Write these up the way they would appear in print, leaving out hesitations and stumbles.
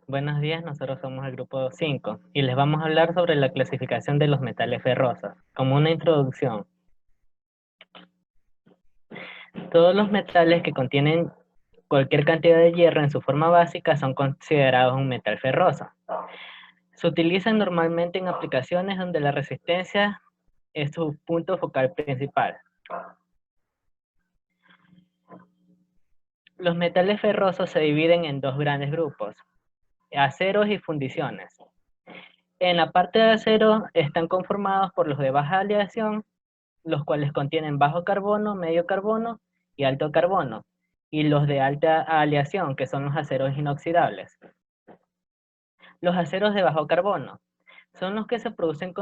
Buenos días, nosotros somos el grupo 5 y les vamos a hablar sobre la clasificación de los metales ferrosos. Como una introducción, todos los metales que contienen cualquier cantidad de hierro en su forma básica son considerados un metal ferroso. Se utilizan normalmente en aplicaciones donde la resistencia es su punto focal principal. Los metales ferrosos se dividen en dos grandes grupos, aceros y fundiciones. En la parte de acero están conformados por los de baja aleación, los cuales contienen bajo carbono, medio carbono y alto carbono, y los de alta aleación, que son los aceros inoxidables. Los aceros de bajo carbono son los que se producen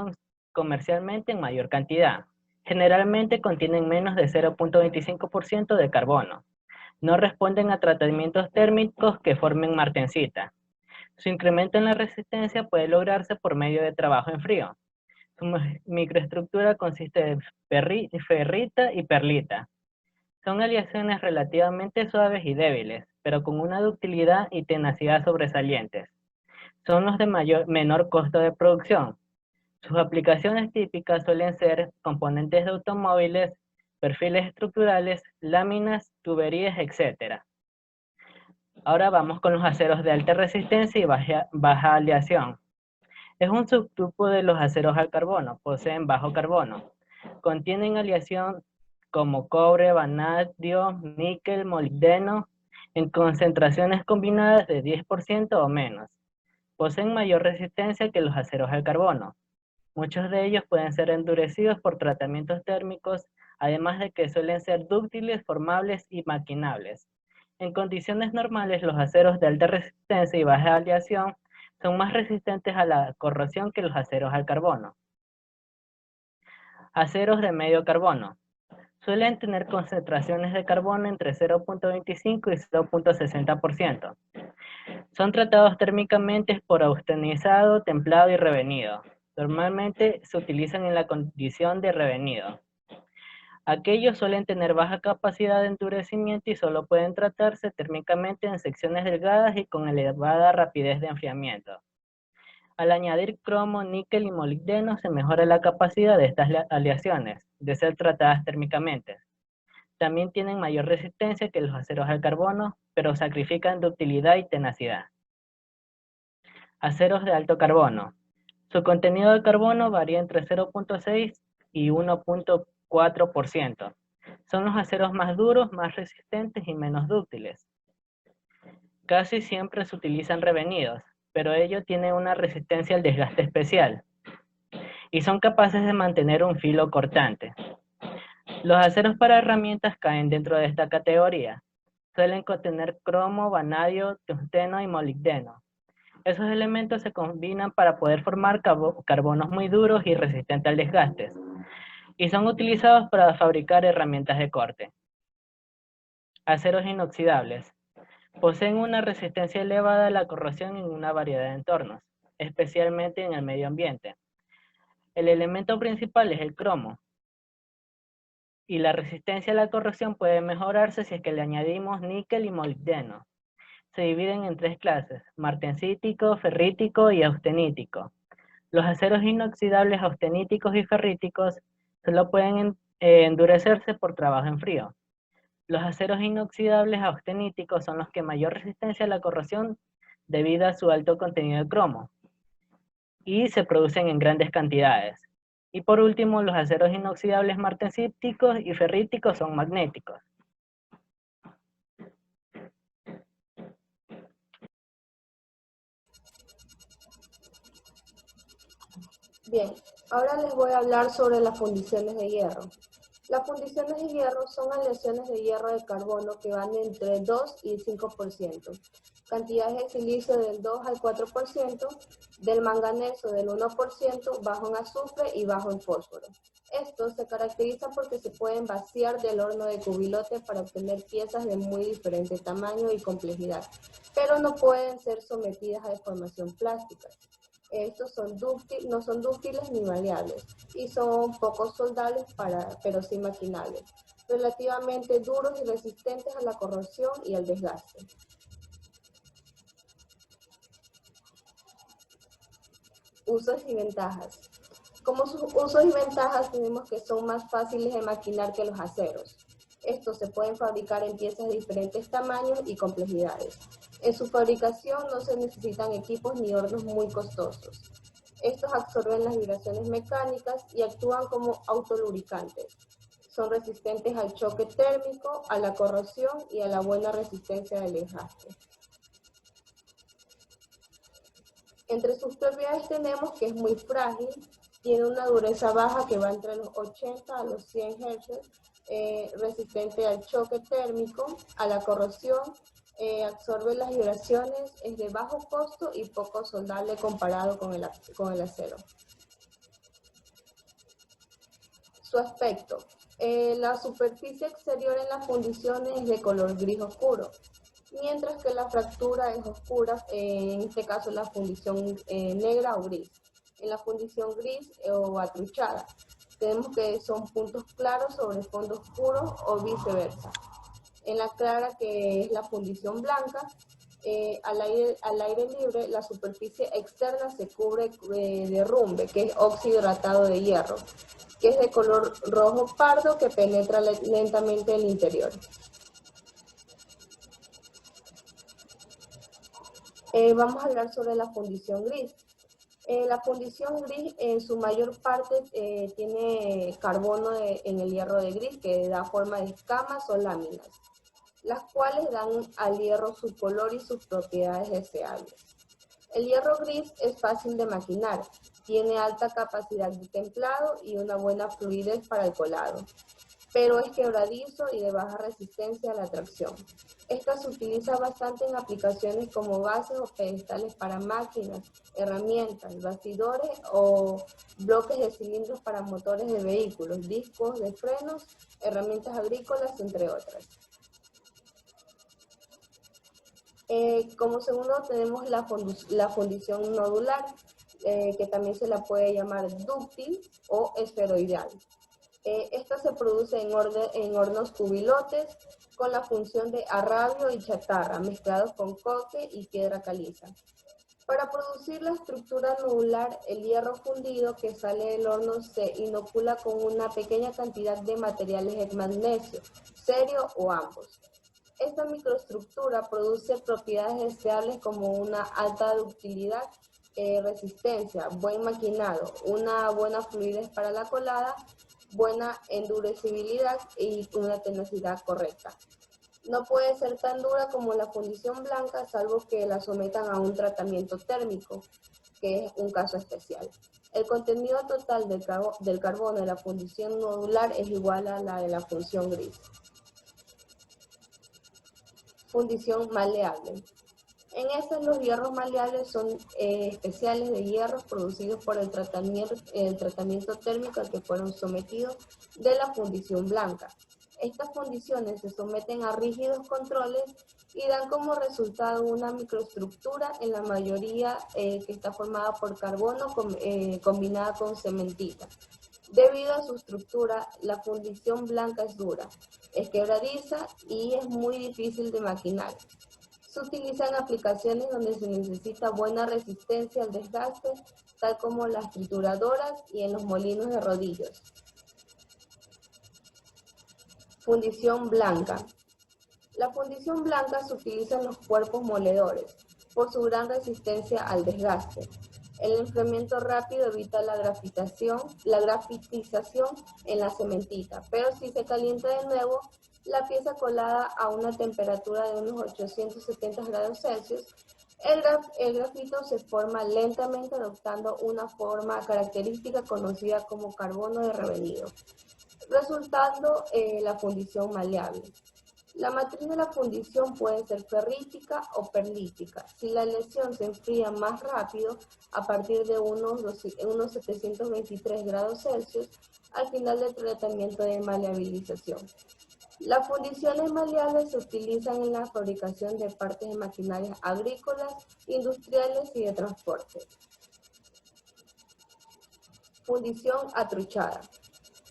comercialmente en mayor cantidad. Generalmente contienen menos de 0.25% de carbono. No responden a tratamientos térmicos que formen martensita. Su incremento en la resistencia puede lograrse por medio de trabajo en frío. Su microestructura consiste de ferrita y perlita. Son aleaciones relativamente suaves y débiles, pero con una ductilidad y tenacidad sobresalientes. Son los de menor costo de producción. Sus aplicaciones típicas suelen ser componentes de automóviles, perfiles estructurales, láminas, tuberías, etc. Ahora vamos con los aceros de alta resistencia y baja aleación. Es un subgrupo de los aceros al carbono, poseen bajo carbono. Contienen aleación como cobre, vanadio, níquel, molibdeno, en concentraciones combinadas de 10% o menos. Poseen mayor resistencia que los aceros al carbono. Muchos de ellos pueden ser endurecidos por tratamientos térmicos, además de que suelen ser dúctiles, formables y maquinables. En condiciones normales, los aceros de alta resistencia y baja aleación son más resistentes a la corrosión que los aceros al carbono. Aceros de medio carbono. Suelen tener concentraciones de carbono entre 0.25 y 0.60%. Son tratados térmicamente por austenizado, templado y revenido. Normalmente se utilizan en la condición de revenido. Aquellos suelen tener baja capacidad de endurecimiento y solo pueden tratarse térmicamente en secciones delgadas y con elevada rapidez de enfriamiento. Al añadir cromo, níquel y molibdeno se mejora la capacidad de estas aleaciones de ser tratadas térmicamente. También tienen mayor resistencia que los aceros al carbono, pero sacrifican ductilidad y tenacidad. Aceros de alto carbono. Su contenido de carbono varía entre 0.6 y 1.4%. Son los aceros más duros, más resistentes y menos dúctiles. Casi siempre se utilizan revenidos, pero ello tiene una resistencia al desgaste especial y son capaces de mantener un filo cortante. Los aceros para herramientas caen dentro de esta categoría. Suelen contener cromo, vanadio, tungsteno y molibdeno. Esos elementos se combinan para poder formar carbonos muy duros y resistentes al desgaste, y son utilizados para fabricar herramientas de corte. Aceros inoxidables. Poseen una resistencia elevada a la corrosión en una variedad de entornos, especialmente en el medio ambiente. El elemento principal es el cromo, y la resistencia a la corrosión puede mejorarse si es que le añadimos níquel y molibdeno. Se dividen en tres clases: martensítico, ferrítico y austenítico. Los aceros inoxidables austeníticos y ferríticos solo pueden endurecerse por trabajo en frío. Los aceros inoxidables austeníticos son los que mayor resistencia a la corrosión debido a su alto contenido de cromo y se producen en grandes cantidades. Y por último, los aceros inoxidables martensíticos y ferríticos son magnéticos. Bien, ahora les voy a hablar sobre las fundiciones de hierro. Las fundiciones de hierro son aleaciones de hierro de carbono que van entre 2 y 5%, cantidades de silicio del 2 al 4%, del manganeso del 1%, bajo en azufre y bajo en fósforo. Estos se caracterizan porque se pueden vaciar del horno de cubilote para obtener piezas de muy diferente tamaño y complejidad, pero no pueden ser sometidas a deformación plástica. Estos no son dúctiles ni maleables y son poco soldables, pero sí maquinables, relativamente duros y resistentes a la corrosión y al desgaste. Usos y ventajas. Como sus usos y ventajas tenemos que son más fáciles de maquinar que los aceros. Estos se pueden fabricar en piezas de diferentes tamaños y complejidades. En su fabricación no se necesitan equipos ni hornos muy costosos. Estos absorben las vibraciones mecánicas y actúan como autolubricantes. Son resistentes al choque térmico, a la corrosión y a la buena resistencia del desgaste. Entre sus propiedades tenemos que es muy frágil, tiene una dureza baja que va entre los 80 a los 100 Hz, resistente al choque térmico, a la corrosión, absorbe las vibraciones, es de bajo costo y poco soldable comparado con el acero. Su aspecto. La superficie exterior en las fundiciones es de color gris oscuro, mientras que la fractura es oscura, en este caso la fundición negra o gris. En la fundición gris o atruchada, tenemos que son puntos claros sobre fondo oscuro o viceversa. En la clara, que es la fundición blanca, al aire libre, la superficie externa se cubre de rumbe, que es óxido hidratado de hierro, que es de color rojo pardo que penetra lentamente el interior. Vamos a hablar sobre la fundición gris. La fundición gris en su mayor parte tiene carbono en el hierro de gris que da forma de escamas o láminas, las cuales dan al hierro su color y sus propiedades deseables. El hierro gris es fácil de maquinar, tiene alta capacidad de templado y una buena fluidez para el colado, pero es quebradizo y de baja resistencia a la tracción. Esta se utiliza bastante en aplicaciones como bases o pedestales para máquinas, herramientas, bastidores o bloques de cilindros para motores de vehículos, discos de frenos, herramientas agrícolas, entre otras. Como segundo tenemos la fundición nodular, que también se la puede llamar dúctil o esferoidal. Esta se produce en hornos cubilotes con la función de arrabio y chatarra mezclados con coque y piedra caliza. Para producir la estructura nodular, el hierro fundido que sale del horno se inocula con una pequeña cantidad de materiales de magnesio, cerio o ambos. Esta microestructura produce propiedades deseables como una alta ductilidad, resistencia, buen maquinado, una buena fluidez para la colada, buena endurecibilidad y una tenacidad correcta. No puede ser tan dura como la fundición blanca, salvo que la sometan a un tratamiento térmico, que es un caso especial. El contenido total del carbono de la fundición nodular es igual a la de la fundición gris. Fundición maleable. En estas los hierros maleables son especiales de hierros producidos por el tratamiento térmico al que fueron sometidos de la fundición blanca. Estas fundiciones se someten a rígidos controles y dan como resultado una microestructura, en la mayoría que está formada por carbono combinada con cementita. Debido a su estructura, la fundición blanca es dura, es quebradiza y es muy difícil de maquinar. Se utiliza en aplicaciones donde se necesita buena resistencia al desgaste, tal como las trituradoras y en los molinos de rodillos. Fundición blanca. La fundición blanca se utiliza en los cuerpos moledores por su gran resistencia al desgaste. El enfriamiento rápido evita la grafitización en la cementita, pero si se calienta de nuevo, la pieza colada a una temperatura de unos 870 grados Celsius, el grafito se forma lentamente adoptando una forma característica conocida como carbono de revenido, resultando la fundición maleable. La matriz de la fundición puede ser ferrítica o perlítica. Si la lesión se enfría más rápido, a partir de unos 723 grados Celsius, al final del tratamiento de maleabilización. Las fundiciones maleables se utilizan en la fabricación de partes de maquinarias agrícolas, industriales y de transporte. Fundición atruchada.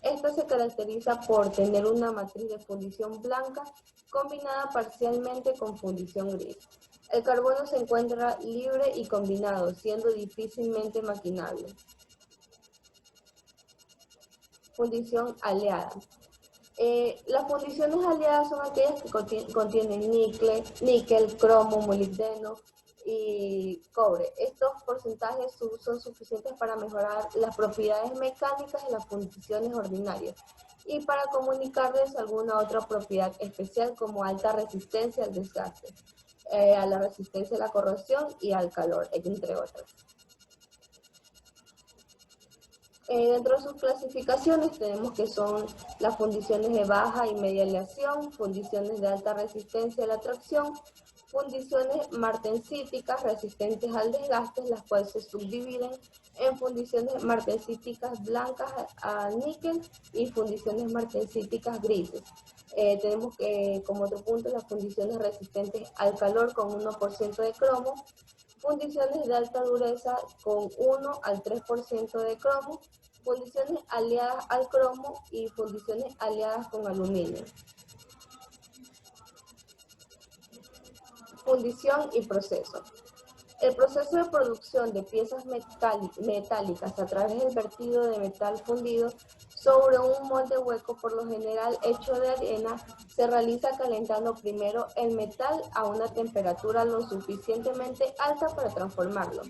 Esta se caracteriza por tener una matriz de fundición blanca combinada parcialmente con fundición gris. El carbono se encuentra libre y combinado, siendo difícilmente maquinable. Fundición aliada. Las fundiciones aliadas son aquellas que contienen níquel, cromo, molibdeno y cobre. Estos porcentajes son suficientes para mejorar las propiedades mecánicas de las fundiciones ordinarias y para comunicarles alguna otra propiedad especial como alta resistencia al desgaste, a la resistencia a la corrosión y al calor, entre otras. Dentro de sus clasificaciones tenemos que son las fundiciones de baja y media aleación, fundiciones de alta resistencia a la tracción, fundiciones martensíticas resistentes al desgaste, las cuales se subdividen en fundiciones martensíticas blancas a níquel y fundiciones martensíticas grises. Tenemos que, como otro punto, las fundiciones resistentes al calor con 1% de cromo, fundiciones de alta dureza con 1 al 3% de cromo, fundiciones aliadas al cromo y fundiciones aliadas con aluminio. Fundición y proceso. El proceso de producción de piezas metálicas a través del vertido de metal fundido sobre un molde hueco, por lo general hecho de arena, se realiza calentando primero el metal a una temperatura lo suficientemente alta para transformarlo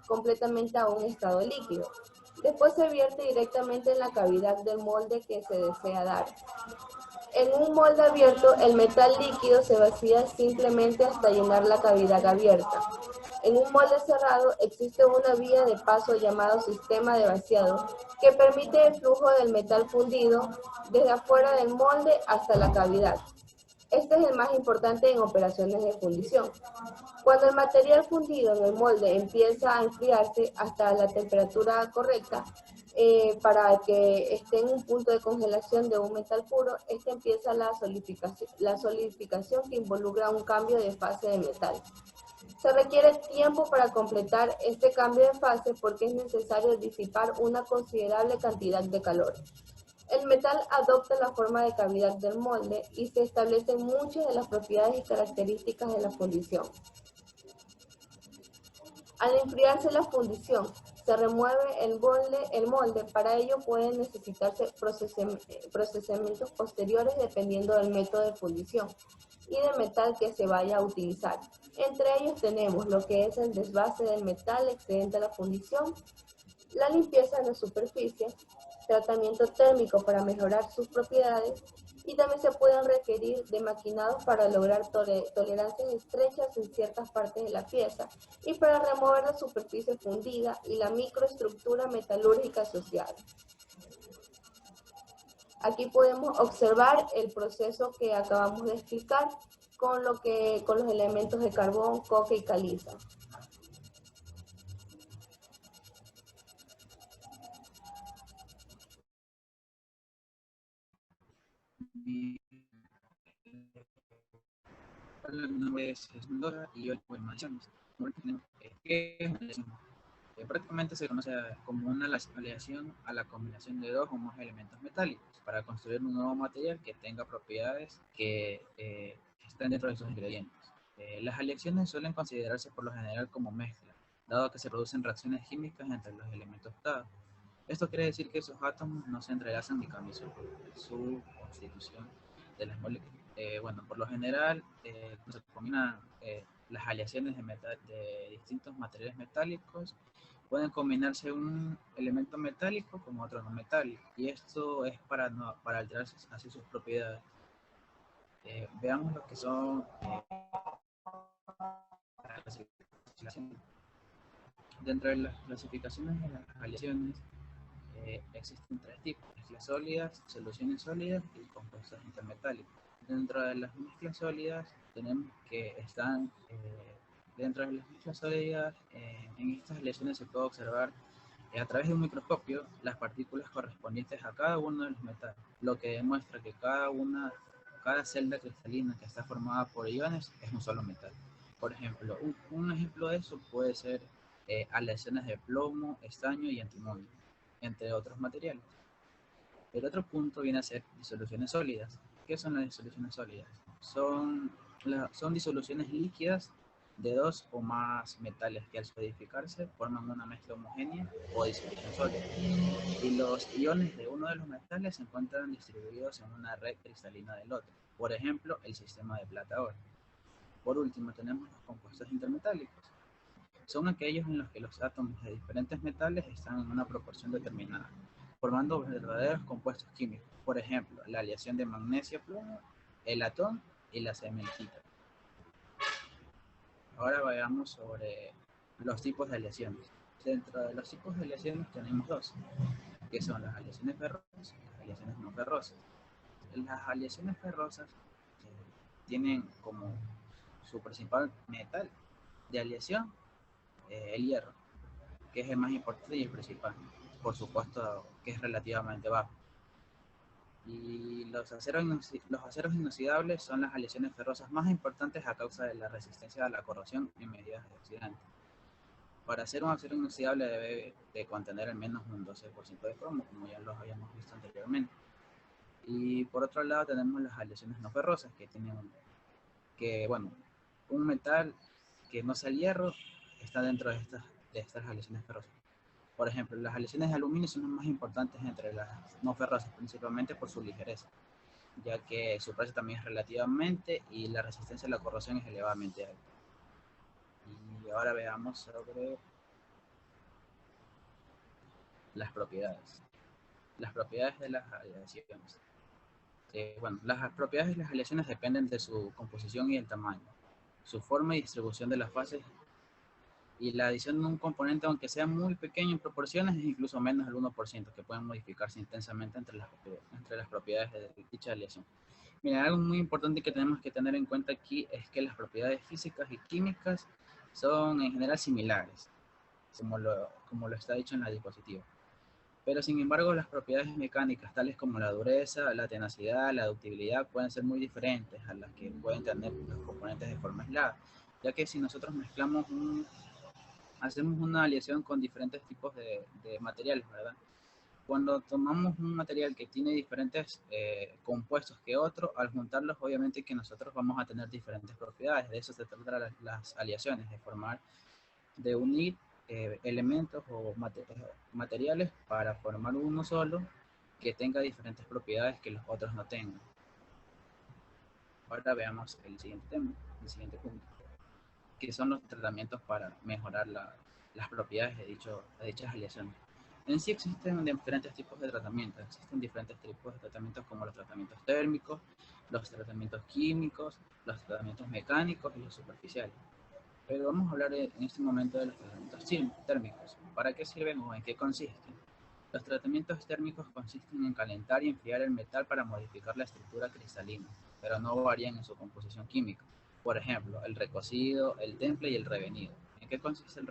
completamente a un estado líquido. Después se vierte directamente en la cavidad del molde que se desea dar. En un molde abierto, el metal líquido se vacía simplemente hasta llenar la cavidad abierta. En un molde cerrado existe una vía de paso llamado sistema de vaciado que permite el flujo del metal fundido desde afuera del molde hasta la cavidad. Este es el más importante en operaciones de fundición. Cuando el material fundido en el molde empieza a enfriarse hasta la temperatura correcta, para que esté en un punto de congelación de un metal puro, este empieza la solidificación que involucra un cambio de fase de metal. Se requiere tiempo para completar este cambio de fase porque es necesario disipar una considerable cantidad de calor. El metal adopta la forma de cavidad del molde y se establecen muchas de las propiedades y características de la fundición. Al enfriarse la fundición, se remueve el molde. Para ello pueden necesitarse procesamientos posteriores dependiendo del método de fundición y del metal que se vaya a utilizar. Entre ellos tenemos lo que es el desvase del metal excedente a la fundición, la limpieza de la superficie, tratamiento térmico para mejorar sus propiedades y también se pueden requerir de maquinados para lograr tolerancias estrechas en ciertas partes de la pieza y para remover la superficie fundida y la microestructura metalúrgica asociada. Aquí podemos observar el proceso que acabamos de explicar con los elementos de carbón, coque y caliza. Hola, mi nombre es Mendoza y hoy voy a mencionar qué es una aleación. Prácticamente se conoce como una aleación a la combinación de dos o más elementos metálicos para construir un nuevo material que tenga propiedades que estén dentro de sus ingredientes. Las aleaciones suelen considerarse por lo general como mezcla, dado que se producen reacciones químicas entre los elementos dados. Esto quiere decir que esos átomos no se entrelazan ni cambian su constitución de las moléculas. Bueno, por lo general, se combinan las aleaciones de distintos materiales metálicos. Pueden combinarse un elemento metálico con otro no metálico, y esto es para alterar así sus propiedades. Veamos lo que son las clasificaciones. Dentro de las clasificaciones de las aleaciones, existen tres tipos: mezclas sólidas, soluciones sólidas y compuestos intermetálicos. Dentro de las mezclas sólidas tenemos que están dentro de las mezclas sólidas, en estas aleaciones se puede observar a través de un microscopio las partículas correspondientes a cada uno de los metales, lo que demuestra que cada celda cristalina que está formada por iones es un solo metal. Por ejemplo, un ejemplo de eso puede ser aleaciones de plomo, estaño y antimonio, entre otros materiales. El otro punto viene a ser disoluciones sólidas. ¿Qué son las disoluciones sólidas? Son disoluciones líquidas de dos o más metales que al solidificarse forman una mezcla homogénea o disolución sólida. Y los iones de uno de los metales se encuentran distribuidos en una red cristalina del otro. Por ejemplo, el sistema de plata-oro. Por último, tenemos los compuestos intermetálicos. Son aquellos en los que los átomos de diferentes metales están en una proporción determinada, formando verdaderos compuestos químicos. Por ejemplo, la aleación de magnesio-plomo, el latón y la cementita. Ahora veamos sobre los tipos de aleaciones. Dentro de los tipos de aleaciones tenemos dos, que son las aleaciones ferrosas y las aleaciones no ferrosas. Las aleaciones ferrosas tienen como su principal metal de aleación el hierro, que es el más importante y el principal. Por supuesto que es relativamente bajo. Y los aceros inoxidables son las aleaciones ferrosas más importantes a causa de la resistencia a la corrosión en medidas de oxidante. Para hacer un acero inoxidable debe de contener al menos un 12% de cromo, como ya los habíamos visto anteriormente. Y por otro lado tenemos las aleaciones no ferrosas, un metal que no sea el hierro está dentro de estas aleaciones ferrosas. Por ejemplo, las aleaciones de aluminio son las más importantes entre las no ferrosas, principalmente por su ligereza, ya que su precio también es relativamente y la resistencia a la corrosión es elevadamente alta. Y ahora veamos sobre las propiedades. Las propiedades de las aleaciones. Las propiedades de las aleaciones dependen de su composición y el tamaño, su forma y distribución de las fases, y la adición de un componente, aunque sea muy pequeño en proporciones, es incluso menos del 1%, que pueden modificarse intensamente entre las propiedades de dicha aleación. Mira, algo muy importante que tenemos que tener en cuenta aquí es que las propiedades físicas y químicas son en general similares, como lo está dicho en la diapositiva. Pero sin embargo, las propiedades mecánicas, tales como la dureza, la tenacidad, la ductibilidad, pueden ser muy diferentes a las que pueden tener los componentes de forma aislada, ya que si nosotros hacemos una aleación con diferentes tipos de materiales, ¿verdad? Cuando tomamos un material que tiene diferentes compuestos que otro, al juntarlos, obviamente que nosotros vamos a tener diferentes propiedades. De eso se trata las aleaciones, de unir elementos o materiales para formar uno solo que tenga diferentes propiedades que los otros no tengan. Ahora veamos el siguiente tema, el siguiente punto, que son los tratamientos para mejorar las propiedades de dichas aleaciones. En sí existen diferentes tipos de tratamientos. Existen diferentes tipos de tratamientos como los tratamientos térmicos, los tratamientos químicos, los tratamientos mecánicos y los superficiales. Pero vamos a hablar en este momento de los tratamientos térmicos. ¿Para qué sirven o en qué consisten? Los tratamientos térmicos consisten en calentar y enfriar el metal para modificar la estructura cristalina, pero no varían en su composición química. Por ejemplo, el recocido, el temple y el revenido. ¿En qué consiste el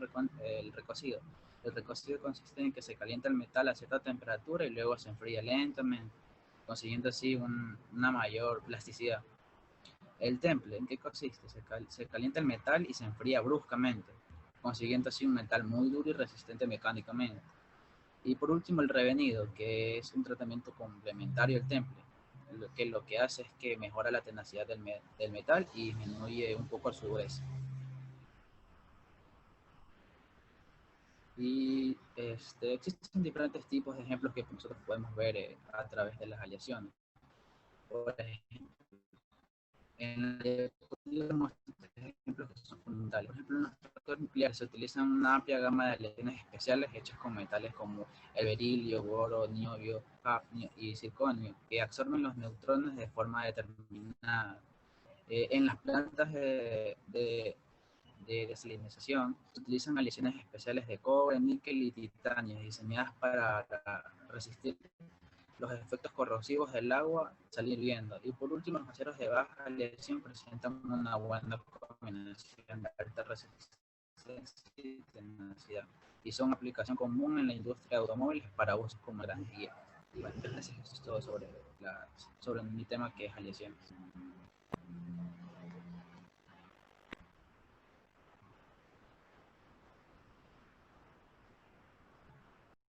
recocido? El recocido consiste en que se calienta el metal a cierta temperatura y luego se enfría lentamente, consiguiendo así una mayor plasticidad. El temple, ¿en qué consiste? Se calienta el metal y se enfría bruscamente, consiguiendo así un metal muy duro y resistente mecánicamente. Y por último, el revenido, que es un tratamiento complementario al temple, lo que hace es que mejora la tenacidad del metal y disminuye un poco su dureza. Y existen diferentes tipos de ejemplos que nosotros podemos ver a través de las aleaciones. Por ejemplo, en la diapositiva ejemplos que son fundamentales. Por ejemplo, en los reactores nucleares se utilizan una amplia gama de aleaciones especiales hechas con metales como el berilio, boro, niobio, hafnio y circonio, que absorben los neutrones de forma determinada. En las plantas de desalinización se utilizan aleaciones especiales de cobre, níquel y titanio, diseñadas para resistir los efectos corrosivos del agua salir hirviendo. Y por último, los aceros de baja aleación presentan una buena combinación de alta resistencia y tenacidad, y son aplicación común en la industria de automóviles para usos como grandes guías. Y bueno, eso es todo sobre mi tema, que es aleaciones.